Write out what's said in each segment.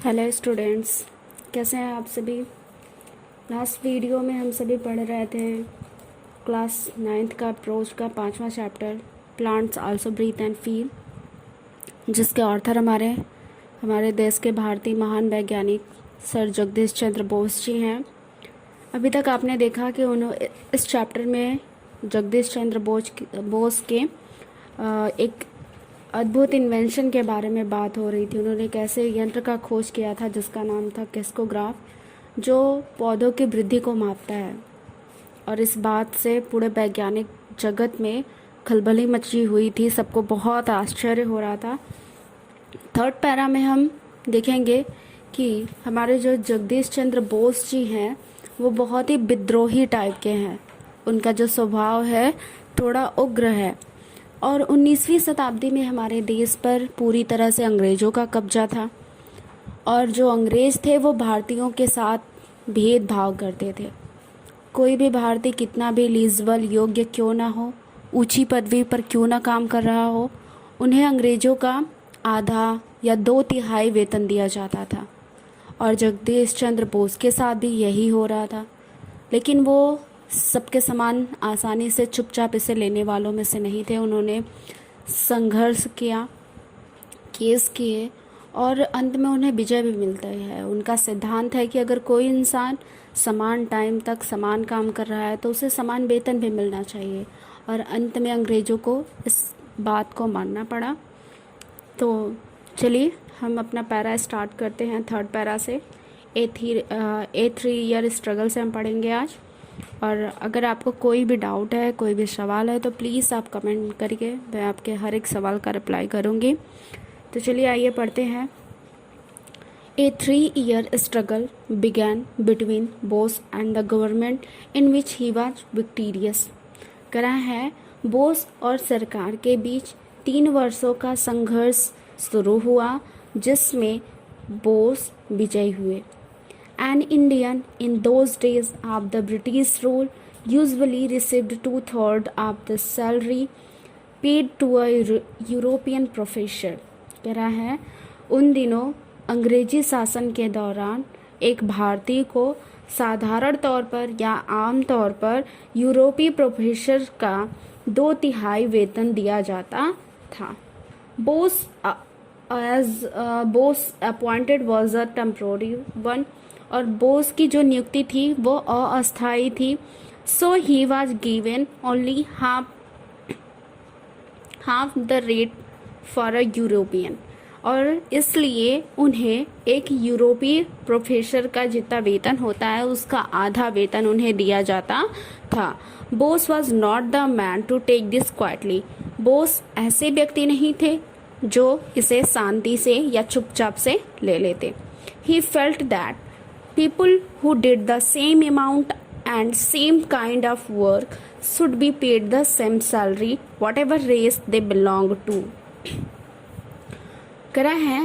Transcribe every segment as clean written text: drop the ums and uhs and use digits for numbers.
Hello students, कैसे हैं आप सभी। लास्ट वीडियो में हम सभी पढ़ रहे थे क्लास 9th का प्रोज का 5वां chapter plants also breathe and feel, जिसके ऑथर हमारे देश के भारतीय महान वैज्ञानिक सर जगदीश चंद्र बोस जी हैं। अभी तक आपने देखा कि उन्होंने इस चैप्टर में जगदीश चंद्र बोस के एक अद्भुत इन्वेंशन के बारे में बात हो रही थी। उन्होंने कैसे यंत्र का खोज किया था जिसका नाम था किस्कोग्राफ, जो पौधों की वृद्धि को मापता है। और इस बात से पूरे वैज्ञानिक जगत में खलबली मची हुई थी, सबको बहुत आश्चर्य हो रहा था। थर्ड पैरा में हम देखेंगे कि हमारे जो जगदीश चंद्र बोस जी हैं वो बहुत ही विद्रोही टाइप के हैं। उनका जो स्वभाव है थोड़ा उग्र है और 19वीं शताब्दी में हमारे देश पर पूरी तरह से अंग्रेज़ों का कब्जा था और जो अंग्रेज़ थे वो भारतीयों के साथ भेदभाव करते थे। कोई भी भारतीय कितना भी एलिजिबल योग्य क्यों ना हो, ऊंची पदवी पर क्यों ना काम कर रहा हो, उन्हें अंग्रेज़ों का आधा या 2/3 वेतन दिया जाता था। और जगदीश चंद्र बोस के साथ भी यही हो रहा था, लेकिन वो सबके समान आसानी से चुपचाप इसे लेने वालों में से नहीं थे। उन्होंने संघर्ष किया, केस किए और अंत में उन्हें विजय भी मिलता है। उनका सिद्धांत है कि अगर कोई इंसान समान टाइम तक समान काम कर रहा है तो उसे समान वेतन भी मिलना चाहिए। और अंत में अंग्रेज़ों को इस बात को मानना पड़ा। तो चलिए हम अपना पैरा स्टार्ट करते हैं। थर्ड पैरा से A3 ईयर स्ट्रगल से हम पढ़ेंगे आज। और अगर आपको कोई भी डाउट है, कोई भी सवाल है तो प्लीज़ आप कमेंट करिए, मैं आपके हर एक सवाल का रिप्लाई करूँगी। तो चलिए आइए पढ़ते हैं। A 3 year struggle began between Bose and the government in which he was victorious. करा है बोस और सरकार के बीच 3 वर्षों का संघर्ष शुरू हुआ जिसमें बोस विजयी हुए। An Indian in those days of the British rule usually received 2/3 of the salary paid to a European professor। कह रहा है उन दिनों अंग्रेजी शासन के दौरान एक भारतीय को साधारण तौर पर या आम तौर पर यूरोपीय प्रोफेसर का 2/3 वेतन दिया जाता था। Bose appointed was a temporary one, और बोस की जो नियुक्ति थी वो अस्थायी थी। So he was given only half the rate for a European, और इसलिए उन्हें एक यूरोपीय प्रोफेसर का जितना वेतन होता है उसका आधा वेतन उन्हें दिया जाता था। Bose was not the man to take this quietly. Bose ऐसे व्यक्ति नहीं थे जो इसे शांति से या चुपचाप से ले लेते। He felt that people who did the same amount and same kind of work should be paid the same salary whatever race they belong to। करा है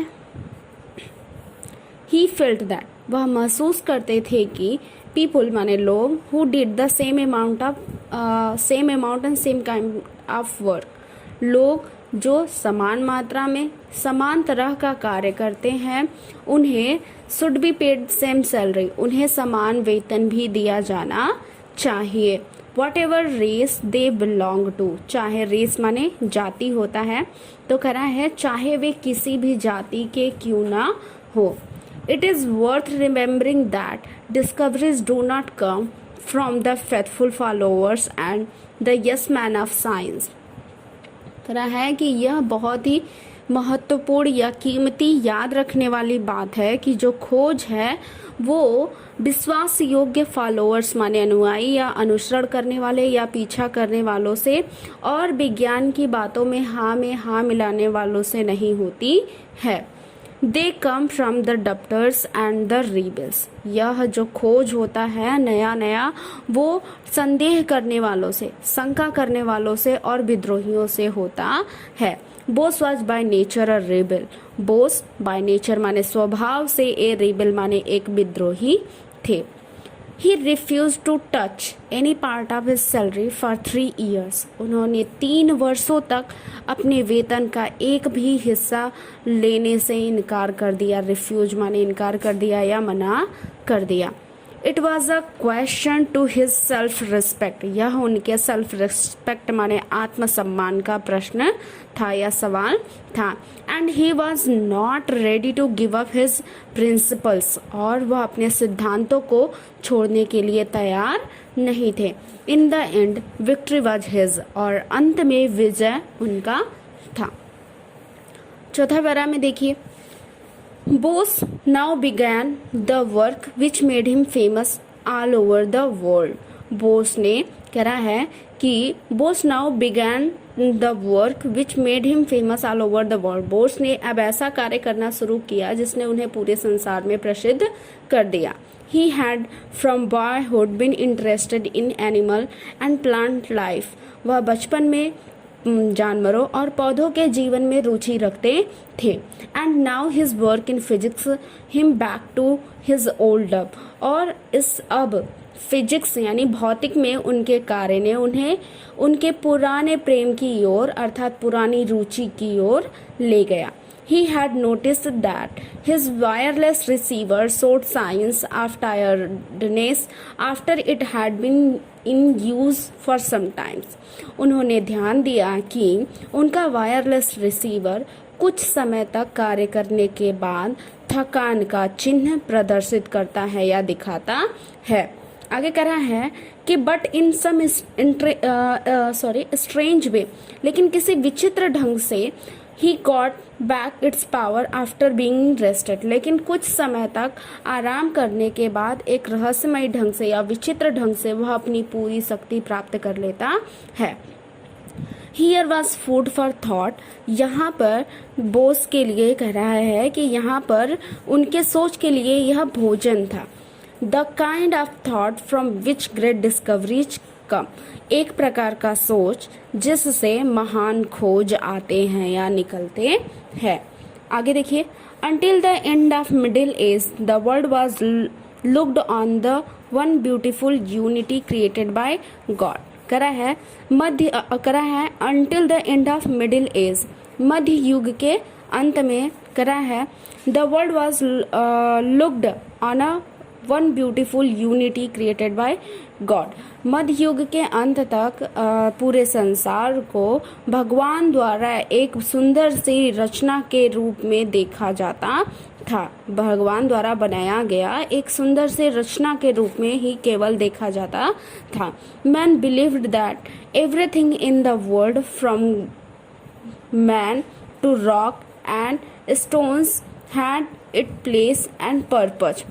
he felt that, वह महसूस करते थे कि people माने लोग who did the same amount and same kind of work, लोग जो समान मात्रा में समान तरह का कार्य करते हैं उन्हें should be paid same salary, उन्हें समान वेतन भी दिया जाना चाहिए। Whatever race they belong to, चाहे रेस माने जाति होता है, तो करा है चाहे वे किसी भी जाति के क्यों ना हो। It is worth remembering that discoveries do not come from the faithful followers and the yes man of science. करा है कि यह बहुत ही महत्वपूर्ण या कीमती याद रखने वाली बात है कि जो खोज है वो विश्वास योग्य फॉलोअर्स माने अनुयायी या अनुसरण करने वाले या पीछा करने वालों से और विज्ञान की बातों में हाँ मिलाने वालों से नहीं होती है। They come from the doctors and the rebels. यह जो खोज होता है नया वो संदेह करने वालों से, शंका करने वालों से और विद्रोहियों से होता है। Bose was by nature a rebel. Bose by nature माने स्वभाव से, ए रेबल माने एक विद्रोही थे। He refuse to touch any part of his salary for 3 years। उन्होंने 3 वर्षों तक अपने वेतन का एक भी हिस्सा लेने से इनकार कर दिया। रिफ्यूज माने इनकार कर दिया या मना कर दिया। It was a question to his self respect. यह उनके सेल्फ रिस्पेक्ट माने आत्मसम्मान का प्रश्न था या सवाल था। And he was not ready to give up his principles. और वह अपने सिद्धांतों को छोड़ने के लिए तैयार नहीं थे। In the end victory was his. और अंत में विजय उनका था। चौथा पैरा में देखिए, Bose now began the work which made him famous all over the world. Bose ने कह रहा है कि Bose now began the work which made him famous all over the world. Bose ने अब ऐसा कार्य करना शुरू किया जिसने उन्हें पूरे संसार में प्रसिद्ध कर दिया। He had from boyhood been interested in animal and plant life। वह बचपन में जानवरों और पौधों के जीवन में रुचि रखते थे। And now his work in physics him back to his old love. और इस अब फिजिक्स यानी भौतिक में उनके कार्य ने उन्हें उनके पुराने प्रेम की ओर अर्थात पुरानी रुचि की ओर ले गया। He had noticed that his wireless receiver showed signs of tiredness after it had been in use for some time। उन्होंने ध्यान दिया कि उनका वायरलेस रिसीवर कुछ समय तक कार्य करने के बाद थकान का चिन्ह प्रदर्शित करता है या दिखाता है। आगे कह रहा है कि बट इन सम स्ट्रेंज वे, लेकिन किसी विचित्र ढंग से he got back it's power after being rested. लेकिन कुछ समय तक आराम करने के बाद एक रहस्यमय ढंग से या विचित्र ढंग से वह अपनी पूरी शक्ति प्राप्त कर लेता है। Here was food for thought. यहाँ पर बोस के लिए कह रहा है कि यहाँ पर उनके सोच के लिए यह भोजन था। The kind of thought from which great discoveries came. एक प्रकार का सोच जिससे महान खोज आते हैं या निकलते हैं। आगे देखिए, until the end of middle age the world was looked on the one beautiful unity created by God. करा है until the end of middle age, मध्य युग के अंत में करा है the world was looked on a one beautiful unity created by God. मध्य युग के अंत तक पूरे संसार को भगवान द्वारा एक सुंदर सी रचना के रूप में देखा जाता था। भगवान द्वारा बनाया गया एक सुंदर से रचना के रूप में ही केवल देखा जाता था। Man believed that everything in the world from man to rock and stones had it place and purpose.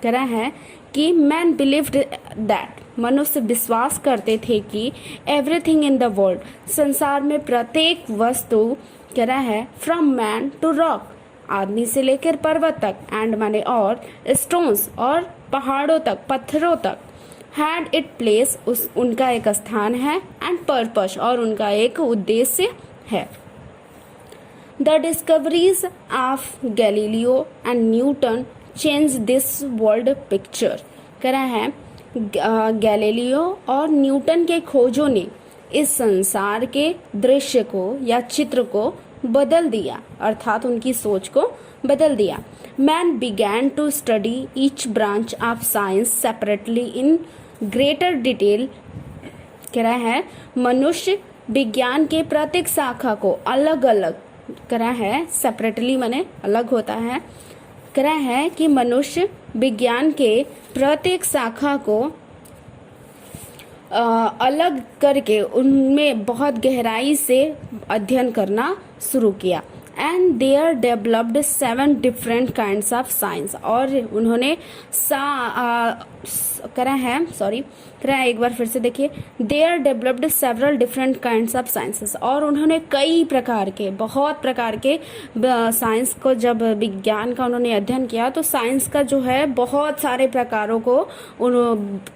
कह रहा है कि मैन बिलीव्ड दैट, मनुष्य विश्वास करते थे कि एवरीथिंग इन द वर्ल्ड, संसार में प्रत्येक वस्तु, कह रहा है फ्रॉम मैन टू रॉक, आदमी से लेकर पर्वत तक, एंड माने और, स्टोन्स और पहाड़ों तक, पत्थरों तक, हैड इट प्लेस उनका एक स्थान है, एंड पर्पस और उनका एक उद्देश्य है। The discoveries of Galileo and Newton change this world picture. कह रहा है गैलीलियो और न्यूटन के खोजों ने इस संसार के दृश्य को या चित्र को बदल दिया, अर्थात उनकी सोच को बदल दिया। Man began to study each branch of science separately in greater detail. कह रहा है मनुष्य विज्ञान के प्रत्येक शाखा को अलग अलग, कह रहा है सेपरेटली माने अलग होता है, कह रहा है कि मनुष्य विज्ञान के प्रत्येक शाखा को अलग करके उनमें बहुत गहराई से अध्ययन करना शुरू किया। And there developed 7 different kinds of science. और उन्होंने एक बार फिर से देखिए, there developed several different kinds of sciences. और उन्होंने कई प्रकार के, बहुत प्रकार के साइंस को, जब विज्ञान का उन्होंने अध्ययन किया तो साइंस का जो है बहुत सारे प्रकारों को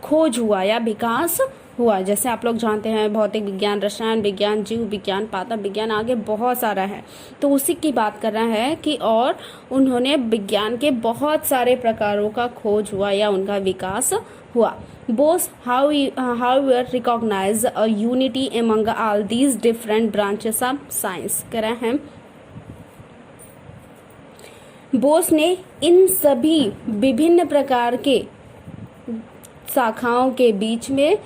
खोज हुआ या विकास हुआ। जैसे आप लोग जानते हैं भौतिक विज्ञान, रसायन विज्ञान, जीव विज्ञान, पादप विज्ञान, आगे बहुत सारा है। तो उसी की बात कर रहा है कि और उन्होंने विज्ञान के बहुत सारे प्रकारों का खोज हुआ या उनका विकास हुआ। Bose however recognize a unity among all these different branches of science। कह रहे हैं बोस ने इन सभी विभिन्न प्रकार के शाखाओं के बीच में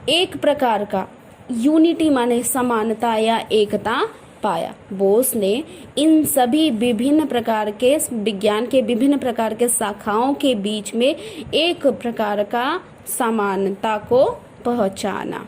एक प्रकार का यूनिटी माने समानता या एकता पाया। बोस ने इन सभी विभिन्न प्रकार के विज्ञान के विभिन्न प्रकार के शाखाओं के बीच में एक प्रकार का समानता को पहचाना।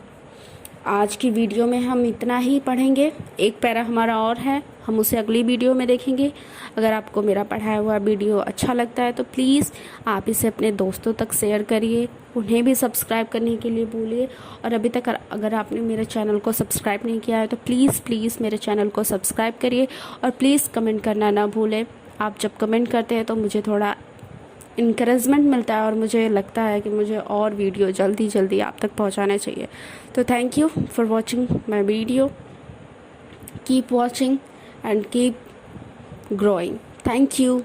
आज की वीडियो में हम इतना ही पढ़ेंगे। एक पैरा हमारा और है, हम उसे अगली वीडियो में देखेंगे। अगर आपको मेरा पढ़ाया हुआ वीडियो अच्छा लगता है तो प्लीज़ आप इसे अपने दोस्तों तक शेयर करिए, उन्हें भी सब्सक्राइब करने के लिए बोलिए। और अभी तक अगर आपने मेरे चैनल को सब्सक्राइब नहीं किया है तो प्लीज़ मेरे चैनल को सब्सक्राइब करिए और प्लीज़ कमेंट करना ना भूलें। आप जब कमेंट करते हैं तो मुझे थोड़ा इनकरेजमेंट मिलता है और मुझे लगता है कि मुझे और वीडियो जल्दी आप तक पहुंचाना चाहिए। तो thank you for watching my video. Keep watching and keep growing. Thank you.